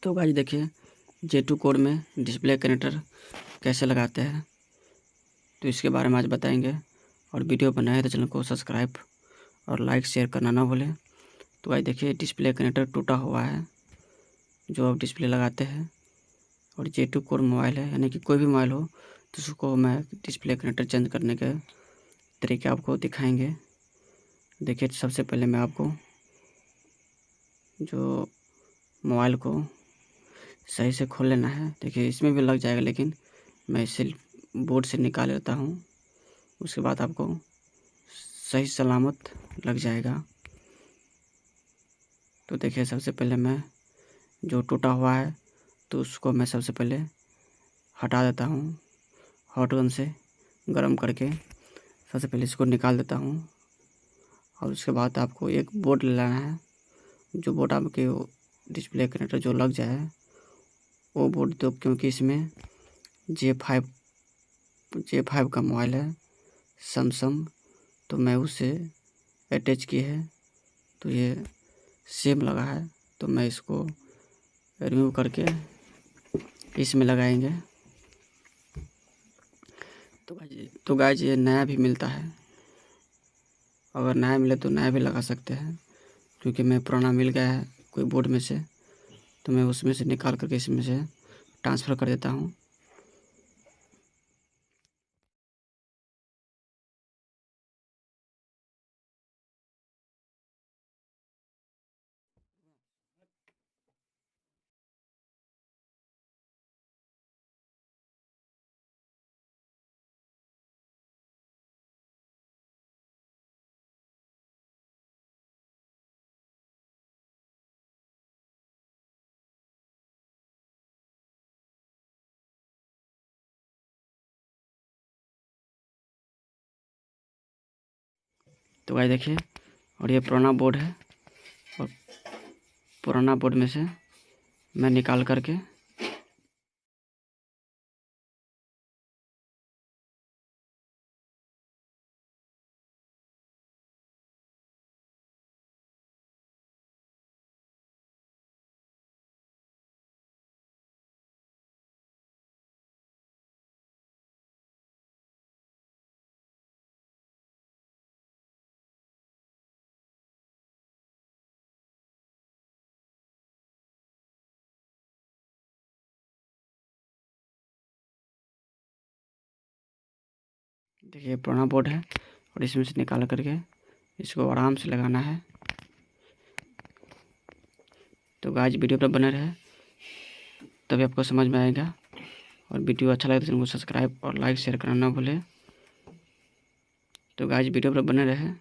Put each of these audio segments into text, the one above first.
तो गाइस देखिए J2 code में डिस्प्ले कनेक्टर कैसे लगाते हैं तो इसके बारे में आज बताएंगे। और वीडियो बनाए तो चैनल को सब्सक्राइब और लाइक शेयर करना ना भूलें। तो गाइस देखिए डिस्प्ले कनेक्टर टूटा हुआ है जो अब डिस्प्ले लगाते हैं। और J2 कोड मोबाइल है, यानी कि कोई भी मोबाइल हो तो उसको मैं डिस्प्ले कनेक्टर चेंज करने के तरीके आपको दिखाएंगे। देखिए सबसे पहले मैं आपको जो मोबाइल को सही से खोल लेना है। देखिए इसमें भी लग जाएगा, लेकिन मैं इसे बोर्ड से निकाल लेता हूँ, उसके बाद आपको सही सलामत लग जाएगा। तो देखिए सबसे पहले मैं जो टूटा हुआ है तो उसको मैं सबसे पहले हटा देता हूँ, हॉट गन से गर्म करके सबसे पहले इसको निकाल देता हूँ। और उसके बाद आपको एक बोर्ड लेना है, जो बोर्ड आपके डिस्प्ले कनेक्टर जो लग जाए वो बोर्ड दो, क्योंकि इसमें J5 का मोबाइल है सैमसंग, तो मैं उसे अटैच की है तो ये सेम लगा है, तो मैं इसको रिमूव करके इसमें लगाएंगे। तो गाइस ये नया भी मिलता है, अगर नया मिले तो नया भी लगा सकते हैं, क्योंकि मैं पुराना मिल गया है कोई बोर्ड में से, तो मैं उसमें से निकाल करके इसमें से ट्रांसफ़र कर देता हूँ। तो गाइस देखिए, और ये पुराना बोर्ड है, और पुराना बोर्ड में से मैं निकाल करके देखिए पुराना बोर्ड है, और इसमें से निकाल करके इसको आराम से लगाना है। तो गाइस वीडियो पर बने रहे तभी आपको समझ में आएगा, और वीडियो अच्छा लगे तो चैनल को सब्सक्राइब और लाइक शेयर करना ना भूलें। तो गाइस वीडियो पर बने रहे।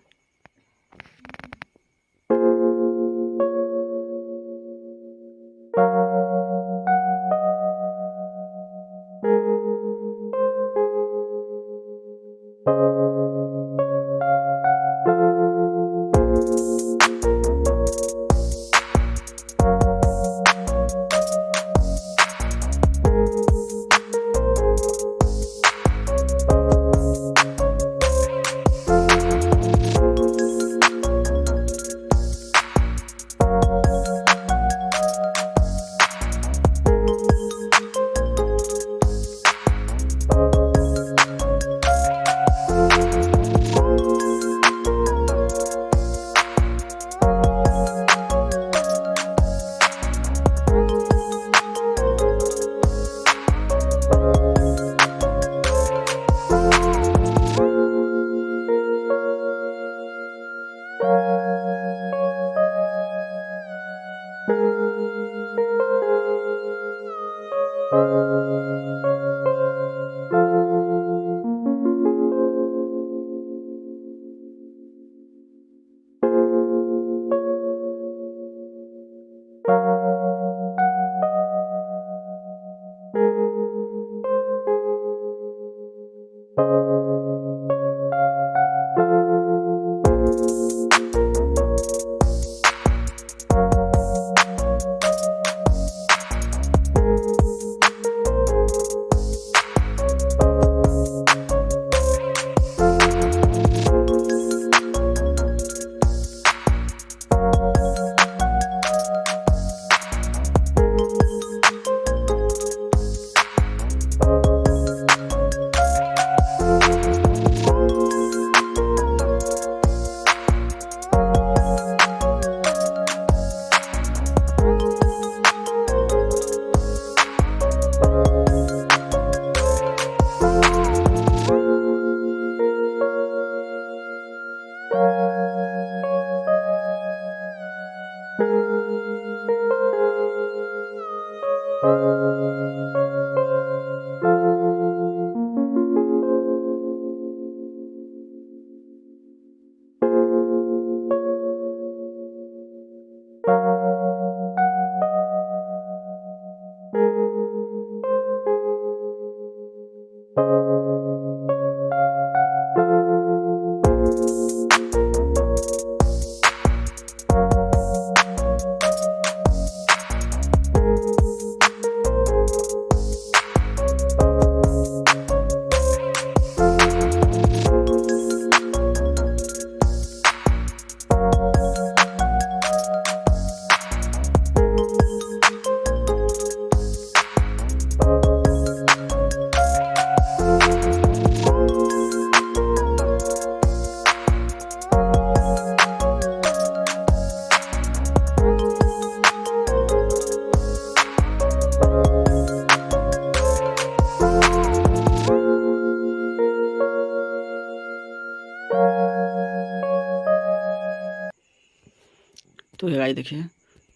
गाइस देखिए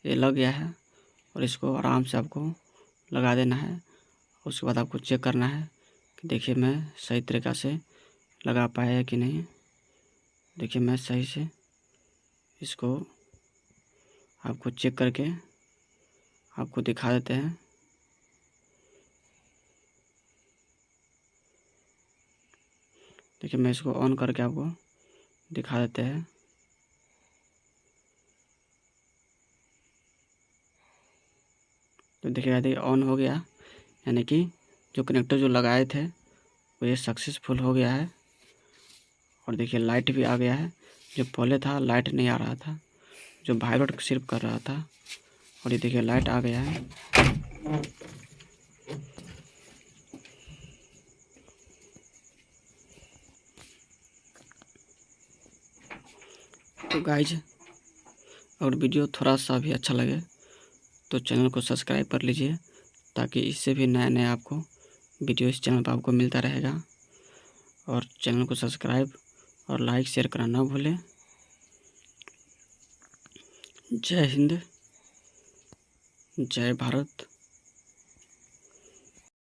ये लग गया है और इसको आराम से आपको लगा देना है। उसके बाद आपको चेक करना है कि देखिए मैं सही तरीक़ा से लगा पाया कि नहीं। देखिए मैं सही से इसको आपको चेक करके आपको दिखा देते हैं। देखिए मैं इसको ऑन करके आपको दिखा देते हैं। तो देखिए ऑन हो गया, यानी कि जो कनेक्टर जो लगाए थे वो ये सक्सेसफुल हो गया है। और देखिए लाइट भी आ गया है। जो पहले था लाइट नहीं आ रहा था, जो वाइब्रेट सिर्फ कर रहा था, और ये देखिए लाइट आ गया है। तो गाइज अगर वीडियो थोड़ा सा भी अच्छा लगे तो चैनल को सब्सक्राइब कर लीजिए, ताकि इससे भी नया नया आपको वीडियो इस चैनल पर आपको मिलता रहेगा। और चैनल को सब्सक्राइब और लाइक शेयर करना ना भूलें। जय हिंद, जय भारत।